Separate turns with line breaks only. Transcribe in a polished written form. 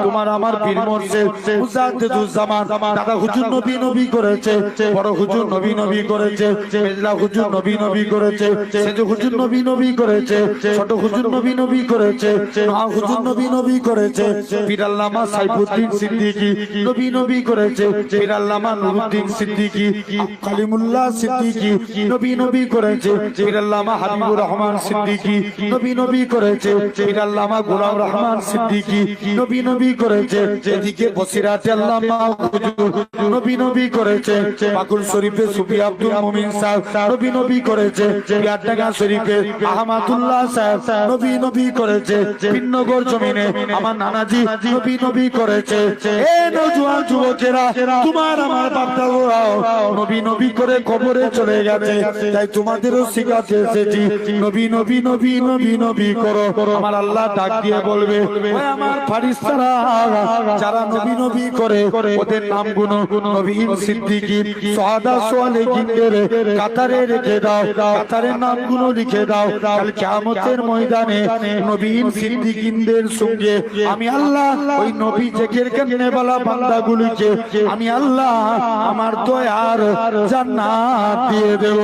তোমার আমার পীর মুর্শিদ মুজাদ্দিদুজ্জামান দাদা হুজুর নবী নবী করেছে, বড় হুজুর নবী নবী করেছে, মেজলা হুজুর নবী নবী করেছে, সেজ হুজুর নবী নবী করেছে, ছোট হুজুর নবী নবী করেছে, মা হুজুর নবী নবী করেছে, পীর আল্লামা সাইফুদ্দিন সিদ্দিকী নবী নবী করেছে, পীর আল্লামা নুরুদ্দিন সিদ্দিকী, কালিমুল্লাহ সিদ্দিকী নবী নবী করেছে, পীর আল্লামা হাবিবুর রহমান সিদ্দিকী নবী নবী করেছে, পীর আল্লামা গোলাম রহমান সিদ্দিকী নবী নবী করেছে, এদিকে বসিরাতে আল্লামা হুজুর নবী নবী করেছে, পাকুল শরীফে সুফি আব্দুল মুমিন সাহেব নবী নবী করেছে, পিয়ারডাঙ্গা শরীফে আহমদুল্লাহ সাহেব নবী নবী করেছে, বিনগর জমিনে আমার নানাজি নবী নবী করেছে। এ নওজোয়ান যুবকেরা, তোমার আমার বাপ-দাদারাও নবী নবী করে কবরে চলে গেছে, তাই তোমাদেরও শিখাতে এসেছি নবী নবী নবী নবী নবী করো। আমার আল্লাহ ডাক দিয়ে বলবে, ওই আমার ফারিস্তারা যারা নবী নবী করে ওদের নামগুলো নবীন সিদ্দিকী সুহাদা সালেহীনদের কাতারে রেখে দাও, কাতারের নামগুলো লিখে দাও। কাল কিয়ামতের ময়দানে নবীন সিদ্দিকীনদের সঙ্গে আমি আল্লাহ ওই নবী জিকির করনেওয়ালা বান্দাগুলোকে আমি আল্লাহ আমার দয়ার জান্নাত দিয়ে দেব।